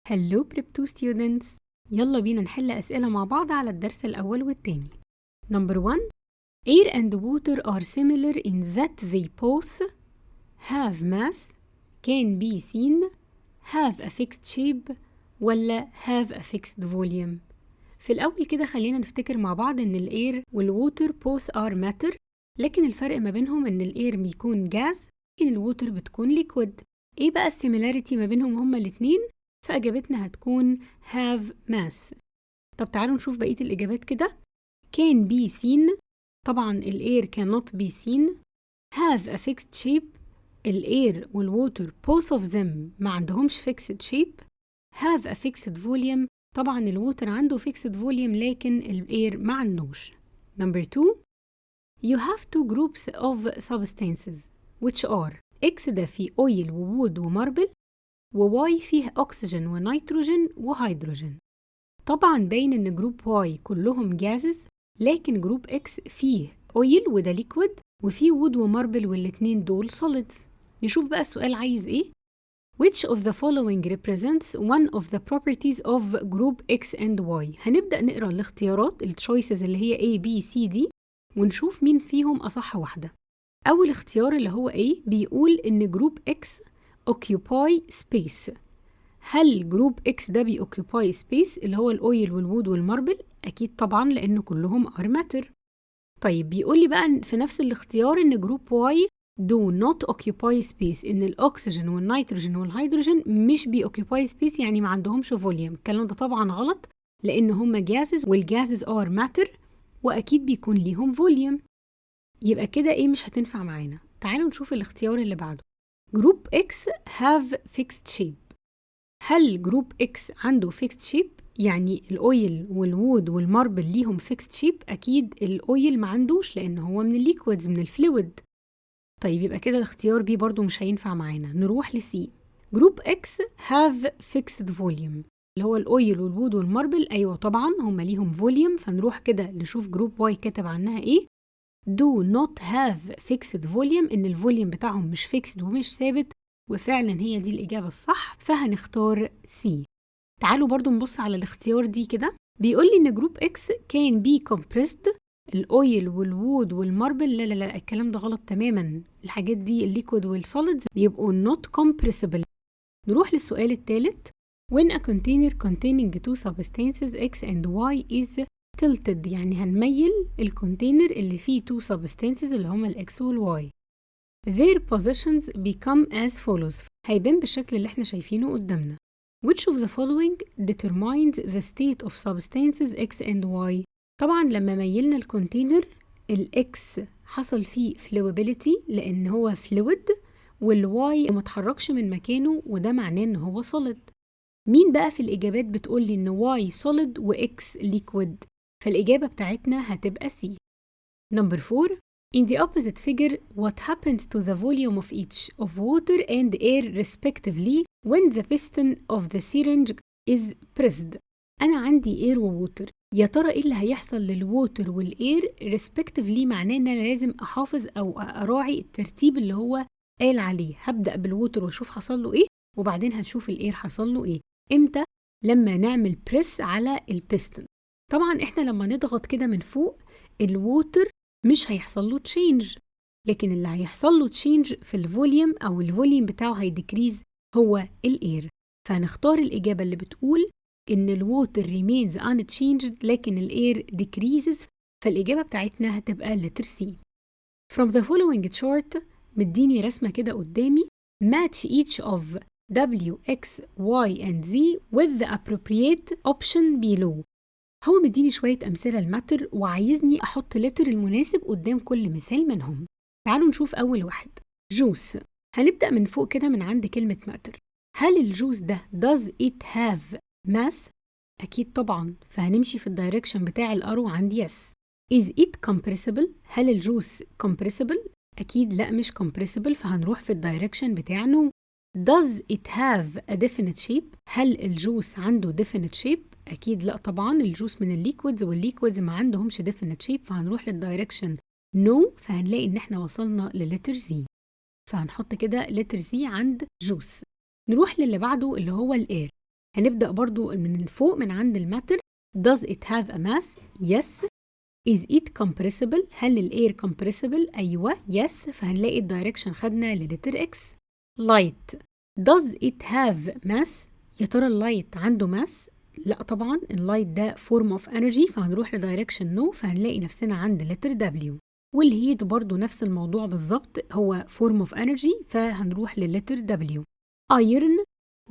Hello Prep 2 students. يلا بينا نحل أسئلة مع بعض على الدرس الأول والتاني. Number 1. Air and water are similar in that they both have mass, can be seen, have a fixed shape ولا have a fixed volume. في الأول كده خلينا نفتكر مع بعض إن الإير والووتر both are matter، لكن الفرق ما بينهم إن الإير بيكون جاز لكن الووتر بتكون ليكويد. إيه بقى السيميلاريتي ما بينهم هما الاتنين؟ فإجابتنا هتكون have mass. طب تعالوا نشوف بقية الإجابات كده. can be seen، طبعا الإير cannot be seen. have a fixed shape، الإير والووتر both of them ما عندهمش fixed shape. have a fixed volume، طبعا الووتر عنده fixed volume لكن الإير ما عندوش. Number 2. You have two groups of substances which are X ده فيه oil وwood وماربل، و Y فيه أكسجين ونيتروجين وهيدروجين. طبعا باين إن جروب Y كلهم gases، لكن جروب X فيه oil وده liquid وفيه wood وماربل والاتنين دول solids. نشوف بقى السؤال عايز إيه؟ Which of the following represents one of the properties of group X and Y؟ هنبدأ نقرأ الاختيارات التشويسز اللي هي A B C D ونشوف مين فيهم أصح واحدة. أول اختيار اللي هو A بيقول إن جروب X occupy space. هل جروب X ده occupy space اللي هو الأويل والوود والماربل؟ أكيد طبعا لأنه كلهم are matter. طيب بيقول لي بقى في نفس الاختيار إن جروب Y do not occupy space، إن الأكسجين والنيتروجين والهيدروجين مش occupy space، يعني ما عندهمش فوليوم. الكلام ده طبعا غلط لأن هم gases والجازز are matter وأكيد بيكون ليهم فوليوم. يبقى كده إيه مش هتنفع معانا. تعالوا نشوف الاختيار اللي بعده. جروب X have fixed shape. هل جروب X عنده fixed shape؟ يعني الأويل والوود والماربل ليهم fixed shape؟ أكيد الأويل ما عندوش لأن هو من الليكويدز من الفلويد. طيب يبقى كده الاختيار B برضو مش هينفع معانا. نروح لسي. جروب X have fixed volume، اللي هو الأويل والوود والماربل. أيوة طبعا هم ليهم فوليوم، فنروح كده نشوف جروب Y كتب عنها إيه. do not have fixed volume، إن الفوليوم بتاعهم مش fixed ومش ثابت، وفعلا هي دي الإجابة الصح، فهنختار C. تعالوا برضو نبص على الاختيار دي كده. بيقول لي إن جروب X can be compressed، الأويل والوود والماربل. لا لا لا، الكلام ده غلط تماما. الحاجات دي الليكويد والسوليدز بيبقوا not compressible. نروح للسؤال الثالث. when a container containing two substances X and Y is tilted، يعني هنميل الكونتينر اللي فيه two substances اللي هما الX والY. their positions become as follows، هيبان بالشكل اللي احنا شايفينه قدامنا. which of the following determines the state of substances X and Y؟ طبعا لما ميلنا الكونتينر الX حصل فيه flowability لأن هو fluid، والY متحركش من مكانه وده معناه إن هو solid. مين بقى في الإجابات بتقول لي إن Y solid و X liquid؟ فالإجابة بتاعتنا هتبقى C. Number 4. In the opposite figure, what happens to the volume of each of water and air respectively when the piston of the syringe is pressed؟ أنا عندي air وووتر، يا ترى إيه اللي هيحصل للووتر والإير respectively؟ معناه إن أنا لازم أحافظ أو أراعي الترتيب اللي هو قال عليه. هبدأ بالووتر وأشوف حصل له إيه، وبعدين هنشوف الإير حصل له إيه. إمتى؟ لما نعمل بريس على البيستون. طبعا إحنا لما نضغط كده من فوق الووتر مش هيحصل له تشينج، لكن اللي هيحصل له تشينج في الفوليوم أو الفوليوم بتاعه هيديكريز هو الإير. فهنختار الإجابة اللي بتقول إن الووتر remains unchanged لكن الإير decreases، فالإجابة بتاعتنا هتبقى letter C. From the following chart مديني رسمة كده قدامي. match each of W, X, Y and Z with the appropriate option below. هو مديني شوية أمثلة الماتر وعايزني أحط لتر المناسب قدام كل مثال منهم. تعالوا نشوف أول واحد. جوس. هنبدأ من فوق كده من عند كلمة ماتر. هل الجوس ده does it have mass؟ أكيد طبعا، فهنمشي في الدايركشن بتاع الأرو عندي yes. is it compressible؟ هل الجوس compressible؟ أكيد لا مش compressible، فهنروح في الدايركشن بتاع no. does it have a definite shape؟ هل الجوس عنده definite shape؟ أكيد لا طبعا، الجوس من الليكويدز والليكويدز ما عندهمش definite shape، فهنروح للدايركشن no، فهنلاقي إن احنا وصلنا للتر زي، فهنحط كده لتر زي عند جوس. نروح للي بعده اللي هو الإير. هنبدأ برضو من فوق من عند الماتر. does it have a mass؟ yes. is it compressible؟ هل الاير compressible؟ أيوة yes. فهنلاقي الدايركشن خدنا للتر X. light does it have mass؟ يا ترى اللايت عنده ماس؟ لا طبعا، اللايت ده form of energy، فهنروح لدايركشن no، فهنلاقي نفسنا عند letter W. والهيت برضو نفس الموضوع بالظبط، هو form of energy، فهنروح للتر W. iron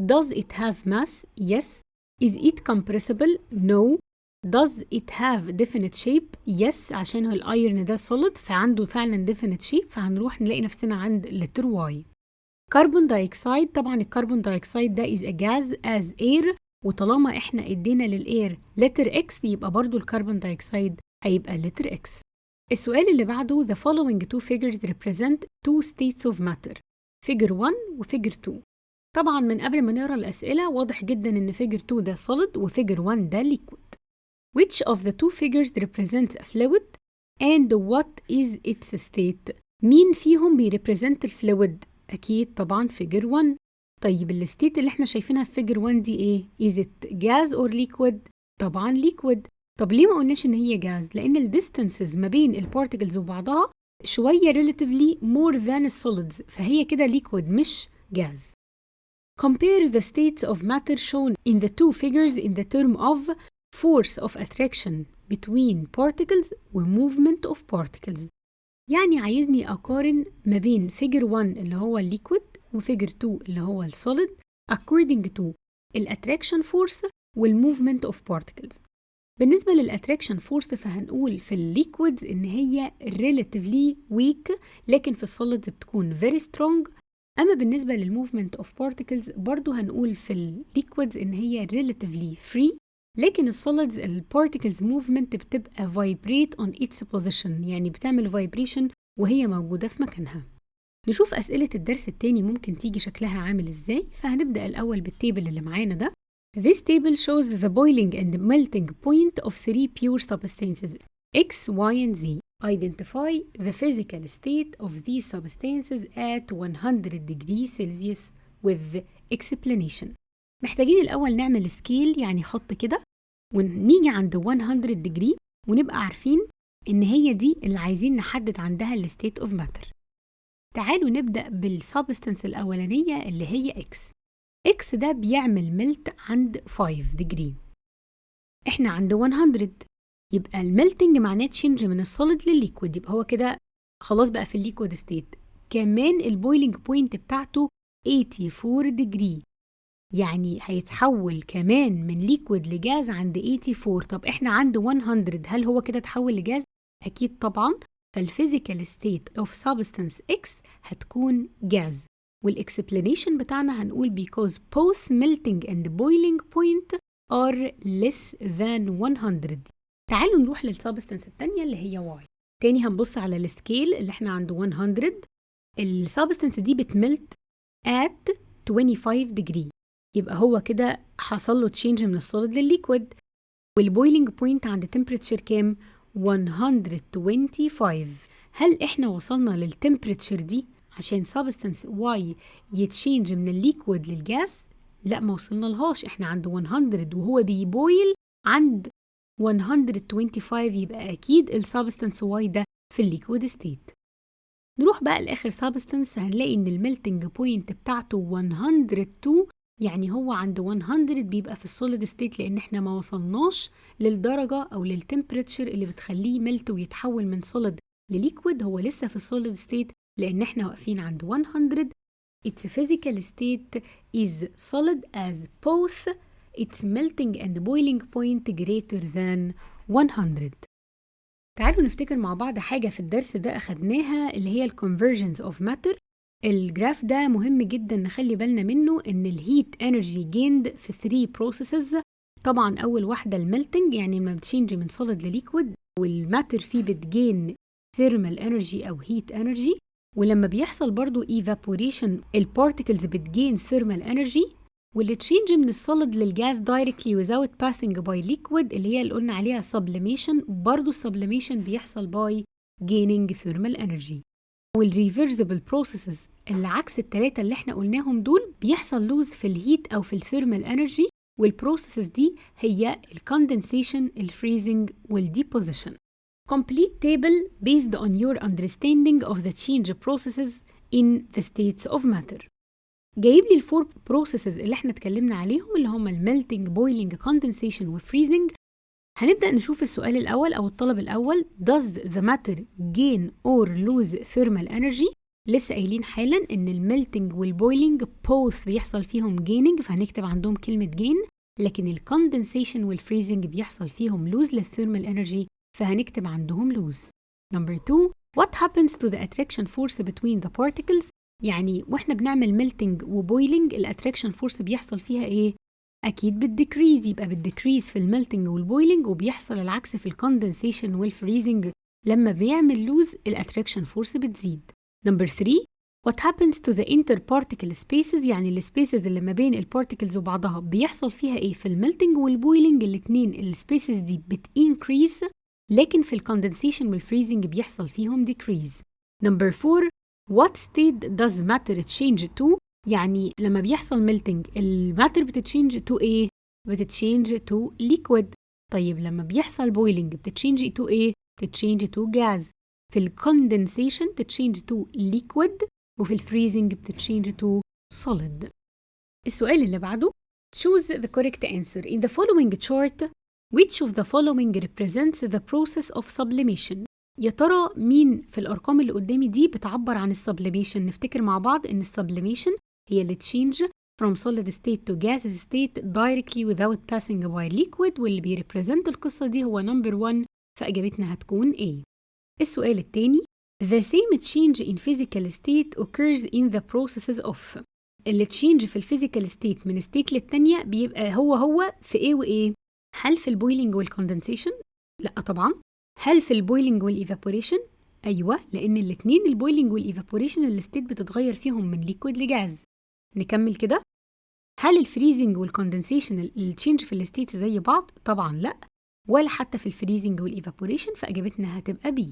does it have mass؟ yes. is it compressible؟ no. does it have definite shape؟ yes، عشان الايرن ده solid فعنده فعلا definite shape، فهنروح نلاقي نفسنا عند letter Y. كربون دايوكسيد، طبعا الكربون دايوكسيد ده is a gas as air، وطالما احنا ادينا للاير letter X يبقى برضو الكربون دايوكسيد هيبقى letter X. السؤال اللي بعده the following two figures represent two states of matter figure 1 وفيجر 2. طبعا من قبل ما نقرا الأسئلة واضح جدا ان فيجر 2 ده solid وفيجر 1 ده liquid. Which of the two figures represents a fluid and what is its state؟ مين فيهم بيريبريزنت الفلويد؟ أكيد طبعا فيجر 1. طيب الستيت اللي احنا شايفينها في فيجر 1 دي ايه؟ is it gas or liquid؟ طبعا liquid. طب ليه ما قلناش ان هي جاز؟ لأن الديستانسز ما بين البارتيكلز وبعضها شوية relatively more than السوليدز، فهي كده liquid مش جاز. Compare the states of matter shown in the two figures in the term of force of attraction between particles و movement of particles. يعني عايزني أقارن ما بين figure 1 اللي هو الليكويد وفيجر 2 اللي هو السوليد according to الاتراكشن فورس والmovement of particles. بالنسبة للاتراكشن فورس فهنقول في الليكويدز إن هي relatively weak، لكن في السوليدز بتكون very strong. أما بالنسبة للmovement of particles برضو هنقول في الليكويدز إن هي relatively free، لكن السوليدز البارتيكلز موفمنت بتبقى vibrate on its position، يعني بتعمل vibration وهي موجودة في مكانها. نشوف أسئلة الدرس التاني ممكن تيجي شكلها عامل إزاي. فهنبدأ الأول بالتيبل اللي معانا ده. This table shows the boiling and melting point of three pure substances X, Y, and Z. Identify the physical state of these substances at 100 degrees Celsius with explanation. محتاجين الأول نعمل سكيل، يعني خط كده، ونيجي عند 100 degree ونبقى عارفين إن هي دي اللي عايزين نحدد عندها الستيت اوف ماتر. تعالوا نبدأ بالسبستنس الأولانية اللي هي X. X ده بيعمل ملت عند 5 degree. إحنا عند 100، يبقى الملتنج معناه تشينج من السوليد للليكويد، يبقى هو كده خلاص بقى في الليكويد ستيت. كمان البويلينج بوينت بتاعته 84 degree، يعني هيتحول كمان من ليكويد لجاز عند 84. طب احنا عند 100، هل هو كده اتحول لجاز؟ اكيد طبعا. فالفيزيكال ستيت اوف سبستانس اكس هتكون جاز، والاكسبلانيشن بتاعنا هنقول because both melting and boiling point are less than 100. تعالوا نروح للسبستانس الثانيه اللي هي واي. تاني هنبص على السكيل اللي احنا عند 100. السبستانس دي بتملت at 25 degree، يبقى هو كده حصل له تشينج من السوليد للليكويد. والبويلينج بوينت عند تمبريتشر كام؟ 125. هل احنا وصلنا للتمبريتشر دي عشان سبستانس واي يتشينج من الليكويد للجاس؟ لا، ما وصلنا لهاش. احنا عند 100 وهو بيبويل عند 125، يبقى اكيد السبستانس واي ده في الليكويد ستيت. نروح بقى لاخر سبستانس، هنلاقي ان الميلتنج بوينت بتاعته 102، يعني هو عند 100 بيبقى في السوليد ستيت، لان احنا ما وصلناش للدرجه او للتمبريتشر اللي بتخليه ملت ويتحول من سوليد لليكويد. هو لسه في السوليد ستيت لان احنا واقفين عند 100. its physical state is solid as both its melting and boiling point greater than 100. تعالوا نفتكر مع بعض حاجه في الدرس ده اخدناها اللي هي الكونفرجنز اوف ماتر. الجراف ده مهم جدا نخلي بالنا منه، ان الهيت انرجي جيند في 3 بروسيسز. طبعا اول واحده الميلتنج، يعني لما بتشينج من سوليد لليكويد، والماتر فيه بتجين ثيرمال انرجي او هيت انرجي. ولما بيحصل برضو ايفابوريشن البارتيكلز بتجين ثيرمال انرجي. واللي تشينج من السوليد للجاز دايركتلي without passing by liquid اللي هي اللي قلنا عليها sublimation، برضو السبليميشن بيحصل by gaining thermal energy. والريفرسبل بروسيسز اللي عكس الثلاثه اللي احنا قلناهم دول بيحصل لوز في الهيت او في الثيرمال انرجي، والبروسيسز دي هي الكوندنسيشن، الفريزنج والديبوزيشن. Complete table based on your understanding of the change processes in the states of matter. جايب لي الفور بروسيسز اللي احنا اتكلمنا عليهم اللي هم الميلتنج، بويلنج، كوندنسيشن وفريزنج. هنبدأ نشوف السؤال الأول أو الطلب الأول. Does the matter gain or lose thermal energy؟ لسه قايلين حالا إن الميلتنج والبويلنج both بيحصل فيهم gaining، فهنكتب عندهم كلمة gain، لكن الكوندنسيشن والفريزنج بيحصل فيهم lose للثيرمال energy، فهنكتب عندهم lose. Number 2. What happens to the attraction force between the particles؟ يعني واحنا بنعمل ميلتنج وبويلنج الاتراكشن فورس بيحصل فيها ايه؟ اكيد بالديكريز، يبقى بالديكريز في الميلتنج والبويلنج، وبيحصل العكس في الكوندنسيشن والفريزنج، لما بيعمل لوز الاتراكشن فورس بتزيد. نمبر 3. What happens to the interparticle spaces؟ يعني السبيسز اللي ما بين البارتيكلز وبعضها بيحصل فيها ايه؟ في الميلتنج والبويلنج الاثنين السبيسز دي بتانكريز، لكن في الكوندنسيشن والفريزنج بيحصل فيهم decrease. نمبر 4. What state does matter change to؟ يعني لما بيحصل ميلتنج الماتر بتتشينج to ايه؟ بتتشينج to liquid. طيب لما بيحصل بويلنج بتتشينج to ايه؟ بتتشينج to gas. في الكوندنسيشن تتشينج to liquid، وفي الفريزنج بتتشينج to solid. السؤال اللي بعده choose the correct answer in the following chart. Which of the following represents the process of sublimation؟ يا ترى مين في الأرقام اللي قدامي دي بتعبر عن السبليميشن؟ نفتكر مع بعض إن السبليميشن هي اللي تشينج from solid state to gas state directly without passing by liquid، واللي بيريبريزنت القصة دي هو نمبر 1، فإجابتنا هتكون A. السؤال التاني The same change in physical state occurs in the processes of. اللي تشينج في الفيزيكال ستيت من ستيت للتانية بيبقى هو في A وإيه؟ هل في البويلنج والكوندنسيشن؟ لأ طبعاً. هل في البويلنج والإيفابوريشن؟ أيوة، لأن الاتنين البويلنج والإيفابوريشن الستيت بتتغير فيهم من ليكويد لجاز. نكمل كده. هل الفريزنج والكوندنسيشن التشينج في الستيت زي بعض؟ طبعاً لأ، ولا حتى في الفريزنج والإيفابوريشن، فإجابتنا هتبقى B.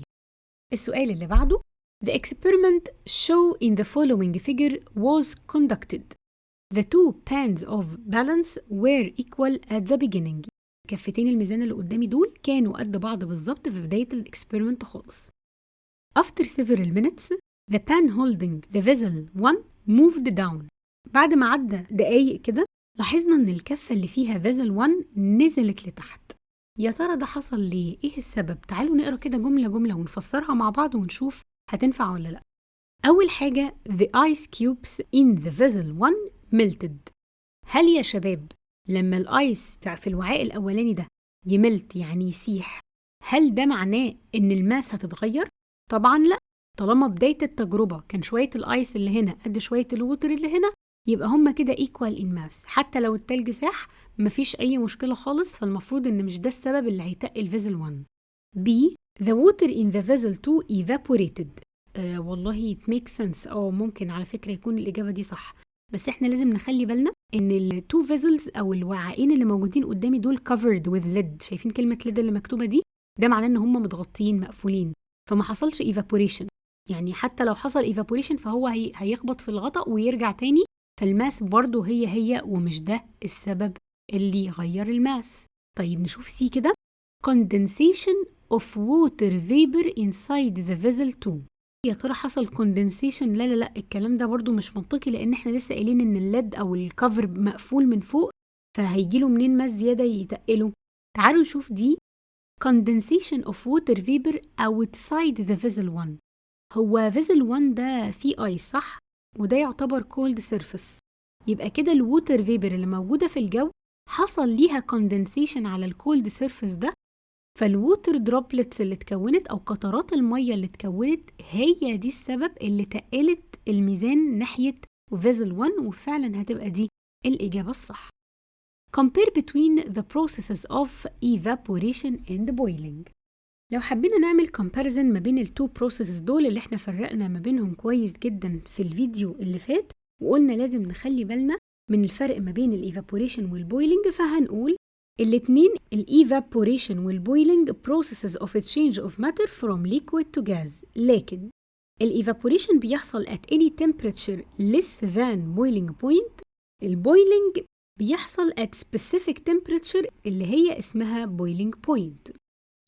السؤال اللي بعده The experiment show in the following figure was conducted. The two pans of balance were equal at the beginning. كفتين الميزان اللي قدامي دول كانوا قد بعض بالظبط في بداية الاكسبيرمنت خالص. After several minutes, the pan holding the vessel 1 moved down. بعد ما عدى دقايق كده لاحظنا ان الكفة اللي فيها vessel 1 نزلت لتحت. يا ترى ده حصل ليه؟ ايه السبب؟ تعالوا نقرا كده جملة جملة ونفسرها مع بعض ونشوف هتنفع ولا لا. أول حاجة the ice cubes in the vessel 1 melted. هل يا شباب لما الآيس في الوعاء الأولاني ده يملت يعني يسيح، هل ده معناه إن الماس هتتغير؟ طبعاً لأ. طالما بداية التجربة كان شوية الآيس اللي هنا قد شوية الووتر اللي هنا، يبقى هما كده equal in mass. حتى لو التلج ساح مفيش أي مشكلة خالص، فالمفروض إن مش ده السبب اللي هيتقل vessel 1. B. The water in the vessel 2 evaporated. والله it makes sense. ممكن على فكرة يكون الإجابة دي صح، بس احنا لازم نخلي بالنا ان التو فيزلز او الوعاءين اللي موجودين قدامي دول covered with lead. شايفين كلمة lead اللي مكتوبة دي؟ ده معناه ان هم متغطيين مقفولين، فما حصلش evaporation. يعني حتى لو حصل evaporation فهو هيخبط في الغطاء ويرجع تاني، فالماس برضو هي ومش ده السبب اللي يغير الماس. طيب نشوف سي كده. condensation of water vapor inside the vessel 2. يا ترى حصل كوندنسيشن؟ لا الكلام ده برضو مش منطقي، لان احنا لسه قايلين ان الليد او الكفر مقفول من فوق، فهيجيله منين ماس زياده يتقله؟ تعالوا نشوف دي. condensation of water vapor outside the vessel 1. هو vessel 1 ده فيه ايس صح؟ وده يعتبر cold surface، يبقى كده الووتر فيبر اللي موجوده في الجو حصل ليها كوندنسيشن على الكولد سيرفيس ده، فالووتر دروبلتس اللي اتكونت أو قطرات المية اللي اتكونت هي دي السبب اللي تقلت الميزان ناحية فيزل 1، وفعلا هتبقى دي الإجابة الصح. Compare between the processes of evaporation and boiling. لو حبينا نعمل comparison ما بين التو processes دول اللي احنا فرقنا ما بينهم كويس جدا في الفيديو اللي فات، وقلنا لازم نخلي بالنا من الفرق ما بين evaporation والboiling، فهنقول الاتنين evaporation والboiling processes of change of matter from liquid to gas، لكن evaporation بيحصل at any temperature less than boiling point. الboiling بيحصل at specific temperature اللي هي اسمها boiling point.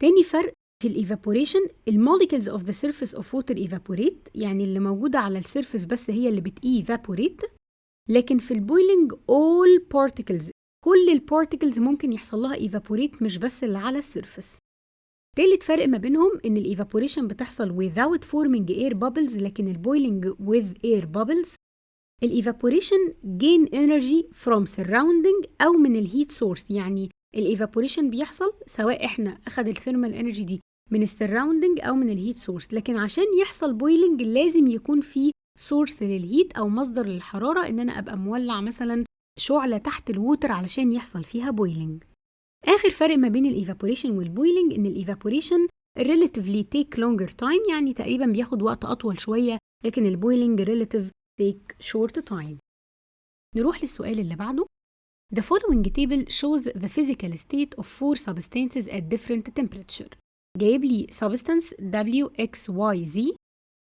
تاني فرق في الإيفابوريشن، الموليكولز of the surface of water evaporate، يعني اللي موجودة على السيرفس بس هي اللي evaporate. لكن في البويلينج all particles، كل البارتيكلز ممكن يحصل لها evaporate مش بس اللي على السيرفس. تالت فرق ما بينهم إن الإيفابوريشن بتحصل without forming air bubbles، لكن البويلينج with air bubbles. الإيفابوريشن gain energy from surrounding أو من الهيت سورس، يعني الإيفابوريشن بيحصل سواء إحنا أخد الثيرمال انرجي دي من السراوندنج أو من الهيت سورس، لكن عشان يحصل بويلينج لازم يكون في سورس للهيت أو مصدر للحرارة، إن أنا أبقى مولع مثلا شعلة تحت الووتر علشان يحصل فيها بويلينج. آخر فرق ما بين الإيفابوريشن والبويلينج إن الإيفابوريشن relatively take longer time، يعني تقريبا بياخد وقت أطول شوية، لكن البويلينج relative take short time. نروح للسؤال اللي بعده. The following table shows the physical state of 4 substances at different temperature. جايب لي substance W, X, Y, Z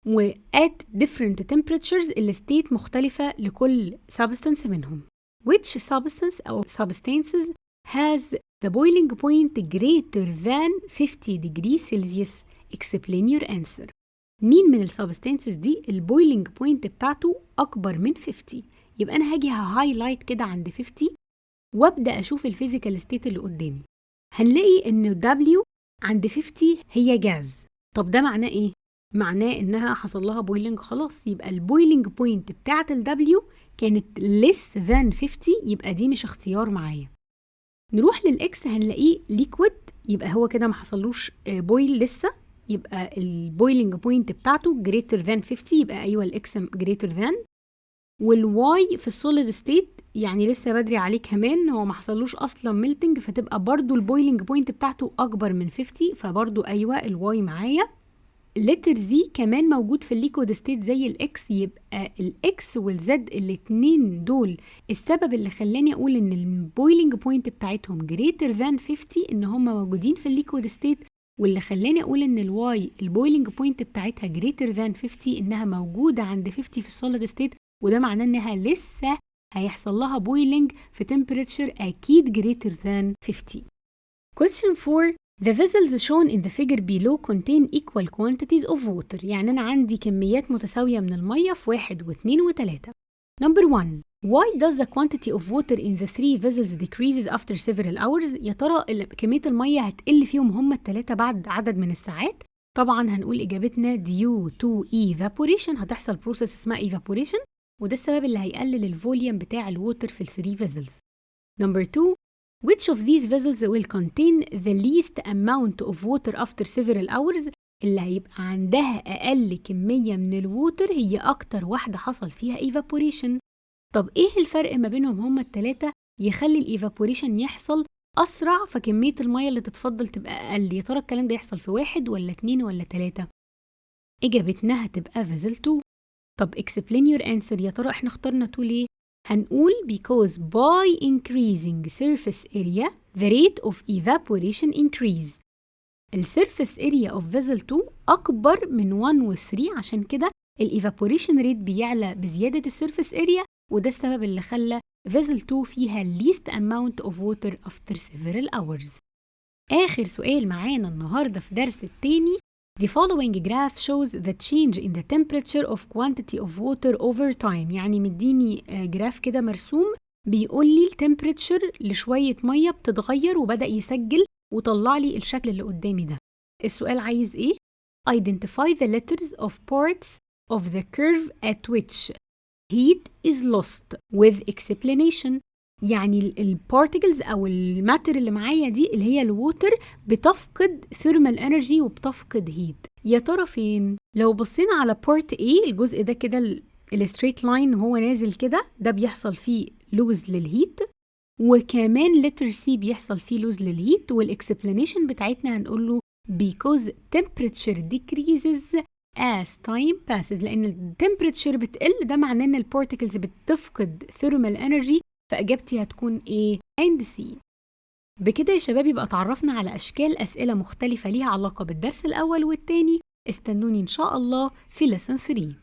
و at different temperatures الستيت مختلفة لكل substance منهم. Which substance أو substances has the boiling point greater than 50 degrees Celsius? Explain your answer. مين من السبستانسز دي البويلينج بوينت بتاعته أكبر من 50؟ يبقى أنا هاجي هايلايت كده عند 50 وابدأ أشوف الفيزيكال ستيت اللي قدامي. هنلاقي إن W عند 50 هي جاز. طب ده معناه إيه؟ معناه إنها حصل لها بويلينج خلاص، يبقى البويلينج بوينت بتاعت W كانت less than 50، يبقى دي مش اختيار معايا. نروح للإكس هنلاقيه ليكويد، يبقى هو كده ما حصلوش بويل لسه، يبقى البويلينج بوينت بتاعته greater than 50، يبقى أيوة الإكس greater than. والواي في السوليد ستيت يعني لسه بدري عليه كمان، هو ما حصلوش اصلا ميلتنج، فتبقى برضو البويلينج بوينت بتاعته اكبر من 50، فبرضو ايوه الواي معايا. الليتر زي كمان موجود في الليكويد ستيت زي الاكس، يبقى الاكس والزد الاتنين دول السبب اللي خلاني اقول ان البويلينج بوينت بتاعتهم greater than 50 ان هم موجودين في الليكويد ستيت، واللي خلاني اقول ان الواي البويلينج بوينت بتاعتها greater than 50 انها موجوده عند 50 في السوليد ستيت، وده معناه انها لسه هيحصل لها بويلينج في temperature اكيد greater than 50. Question 4. The vessels shown in the figure below contain equal quantities of water. يعني أنا عندي كميات متساوية من المية في 1 و2 و3. Number 1. Why does the quantity of water in the 3 vessels decreases after several hours؟ يا ترى كمية المية هتقل فيهم هم الثلاثة بعد عدد من الساعات؟ طبعا هنقول إجابتنا due to evaporation، هتحصل process اسمها evaporation، وده السبب اللي هيقلل الفوليوم بتاع الووتر في ال 3 vessels. Number 2. Which of these vessels will contain the least amount of water after several hours؟ اللي هيبقى عندها أقل كمية من الووتر هي أكتر واحدة حصل فيها evaporation. طب إيه الفرق ما بينهم هما التلاتة يخلي الإيفابوريشن يحصل أسرع فكمية المية اللي تتفضل تبقى أقل؟ يا ترى الكلام ده يحصل في 1 ولا 2 ولا 3؟ إجابتنا هتبقى vessel 2. طب explain your answer. يا ترى إحنا اخترنا 2 ليه؟ هنقول because by increasing surface area the rate of evaporation increase. السيرفيس area of vessel 2 أكبر من 1 و 3، عشان كده الإيفابوريشن ريت بيعلى بزيادة السيرفيس area، وده السبب اللي خلى vessel 2 فيها least amount of water after several hours. آخر سؤال معانا النهاردة في درس التاني. The following graph shows the change in the temperature of quantity of water over time. يعني مديني جراف كده مرسوم بيقول لي التمبريتشر لشوية مية بتتغير، وبدأ يسجل وطلع لي الشكل اللي قدامي ده. السؤال عايز ايه؟ Identify the letters of parts of the curve at which heat is lost with explanation. يعني البارتيكلز او الماتر اللي معايا دي اللي هي الووتر بتفقد ثيرمال انرجي وبتفقد هيت. يا ترى فين؟ لو بصينا على بارت A الجزء ده كده الستريت لاين وهو نازل كده، ده بيحصل فيه لوز للهيت، وكمان لتر سي بيحصل فيه لوز للهيت، والاكسبلانيشن بتاعتنا هنقول له because temperature decreases as time passes. لان التمبريتشر بتقل ده معناه ان البارتيكلز بتفقد ثيرمال انرجي، فإجابتي هتكون A and C. بكده يا شباب يبقى اتعرفنا على أشكال أسئلة مختلفة ليها علاقة بالدرس الأول والتاني. استنوني إن شاء الله في lesson 3.